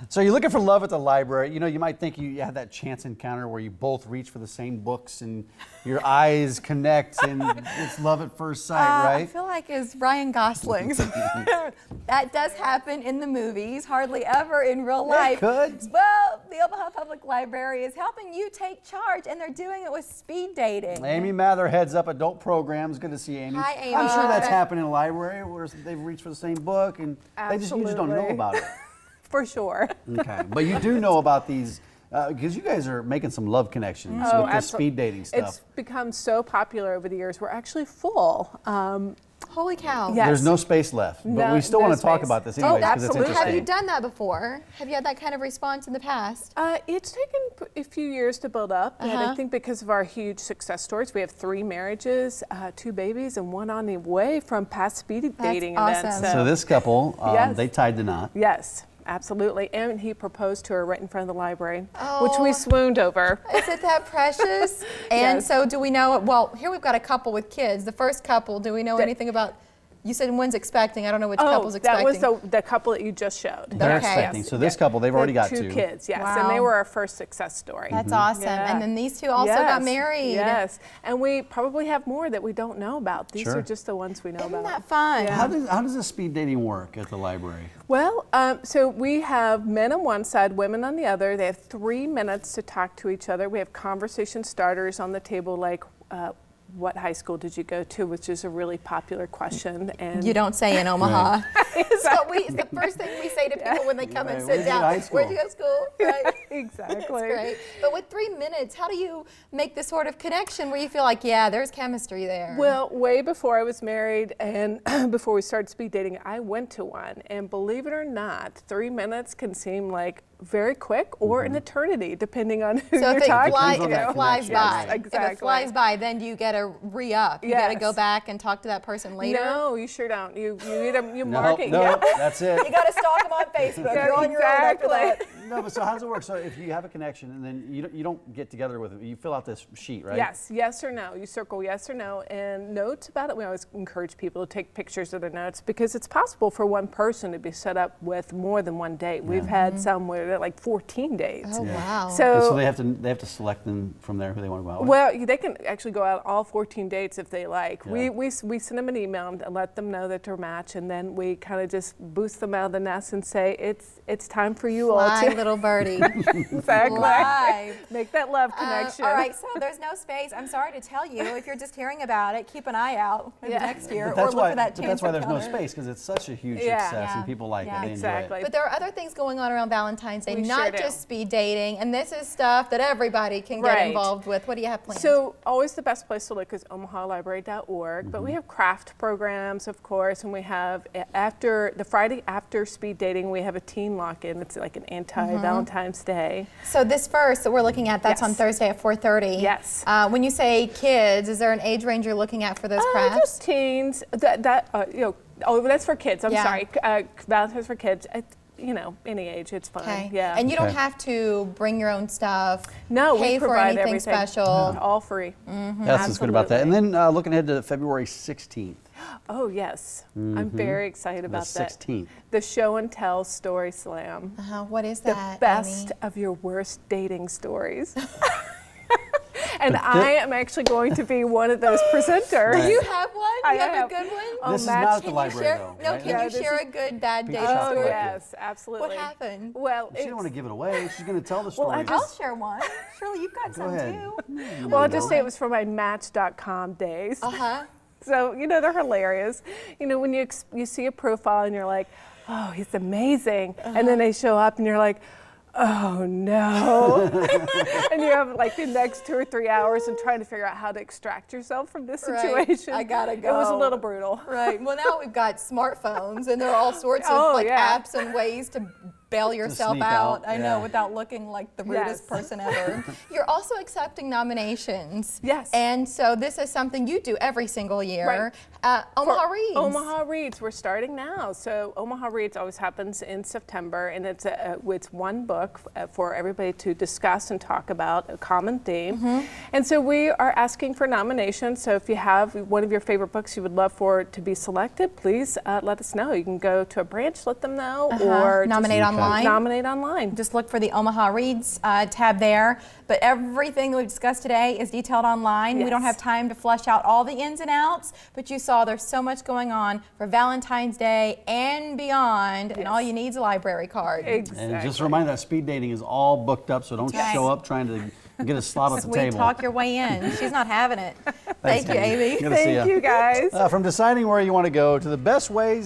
So you're looking for love at the library. You know, you might think you had that chance encounter where you both reach for the same books and your eyes connect and it's love at first sight, right? I feel like it's Ryan Gosling's. That does happen in the movies, hardly ever in real life. It could. Well, the Omaha Public Library is helping you take charge, and they're doing it with speed dating. Amy Mather heads up adult programs. Good to see Amy. Hi, Amy. I'm sure that's happened in a library where they've reached for the same book and you just don't know about it. For sure. Okay, but you do know about these because you guys are making some love connections with this speed dating stuff. It's become so popular over the years. We're actually full. Holy cow. Yes. There's no space left, but we still want to talk about this anyways because it's absolutely. interesting. Have you done that before? Have you had that kind of response in the past? It's taken a few years to build up, and I think because of our huge success stories, we have 3 marriages, 2 babies, and 1 on the way from past speed dating awesome. events. So this couple, they tied the knot. Yes. Absolutely, and he proposed to her right in front of the library, which we swooned over. Is it that precious? And so do we know, well, here we've got a couple with kids. The first couple, do we know anything about, you said one's expecting, I don't know which couple's expecting. That was the couple that you just showed. They're expecting. So this couple, they've already got 2 kids, yes, Wow. and they were our first success story. That's awesome. Yeah. And then these 2 also got married. Yes, and we probably have more that we don't know about. These are just the ones we know Isn't about. that fun? Yeah. How does this speed dating work at the library? Well, so we have men on one side, women on the other. They have 3 minutes to talk to each other. We have conversation starters on the table like, what high school did you go to, which is a really popular question. And You don't say in Omaha. Right. So it's the first thing we say to people when they come and sit down. Where'd you go to school? Right. Exactly. That's great. But with 3 minutes, how do you make this sort of connection where you feel like, yeah, there's chemistry there? Well, way before I was married and before we started speed dating, I went to one. And believe it or not, 3 minutes can seem like very quick or an eternity, depending on who you're talking to. If it flies by, Yes, exactly. if it flies by, then do you get to re-up? You got to go back and talk to that person later? No, you sure don't. You mark it. No, that's it. You got to stalk them on Facebook. You're on your own after that. No, but so how does it work? So if you have a connection and then you don't get together with it, you fill out this sheet, right? Yes or no. You circle yes or no and notes about it. We always encourage people to take pictures of their notes because it's possible for one person to be set up with more than 1 date. We've had some where they're like 14 dates. Oh, wow. So they have to select them from there who they want to go out with? Well, they can actually go out all 14 dates if they like. Yeah. We send them an email and let them know that they're matched, and then we kind of just boost them out of the nest and say it's time for you all to little birdie. Exactly. Fly. Make that love connection. All right, so there's no space. I'm sorry to tell you, if you're just hearing about it, keep an eye out next year or look for that chance. But that's why there's no space, because it's such a huge success and people like it. They enjoy it. But there are other things going on around Valentine's Day, not just speed dating, and this is stuff that everybody can get involved with. What do you have planned? So always the best place to look is omahalibrary.org, but we have craft programs, of course, and we have the Friday after speed dating, we have a teen lock-in. It's like an anti-Valentine's Day. So this first that we're looking at, that's on Thursday at 4:30. Yes. When you say kids, is there an age range you're looking at for those crafts? Just teens. That's for kids. I'm sorry. Valentine's for kids. Any age, it's fine. Okay. Yeah. And you don't have to bring your own stuff. No, pay we for provide anything everything. special. All free. That's what's good about that. And then looking ahead to February 16th. Oh yes, I'm very excited about that. The 16th. The Show and Tell Story Slam. What is that? The best of your worst dating stories. And I am actually going to be one of those presenters. Do you have one? Do you have a good one? This is not at the library, though. No, can you share a good bad dating story? Oh, yes, absolutely. What happened? Well, she didn't want to give it away. She's going to tell the story. I'll share one. Surely you've got some too. Well, I'll just say it was from my Match.com days. So, they're hilarious. When you see a profile and you're like, oh, he's amazing. And then they show up and you're like, oh no. And you have like the next 2 or 3 hours and trying to figure out how to extract yourself from this situation. I gotta go. It was a little brutal. Right. Well, now we've got smartphones and there are all sorts of apps and ways to bail yourself out. I know, without looking like the rudest person ever. You're also accepting nominations. Yes. And so this is something you do every single year. Omaha Reads. Omaha Reads. We're starting now. So Omaha Reads always happens in September, and it's one book for everybody to discuss and talk about a common theme. And so we are asking for nominations. So if you have one of your favorite books you would love for it to be selected, please let us know. You can go to a branch, let them know, or nominate online. online. Nominate online. Just look for the Omaha Reads tab there. But everything that we've discussed today is detailed online. Yes. We don't have time to flesh out all the ins and outs, but you saw there's so much going on for Valentine's Day and beyond, and all you need is a library card. Exactly. And just a reminder that speed dating is all booked up, so don't Yes. show up trying to get a slot at the Sweet table. talk your way in. She's not having it. Thank you, Amy. Amy. Good to see Thank ya. you, guys. From deciding where you want to go to the best ways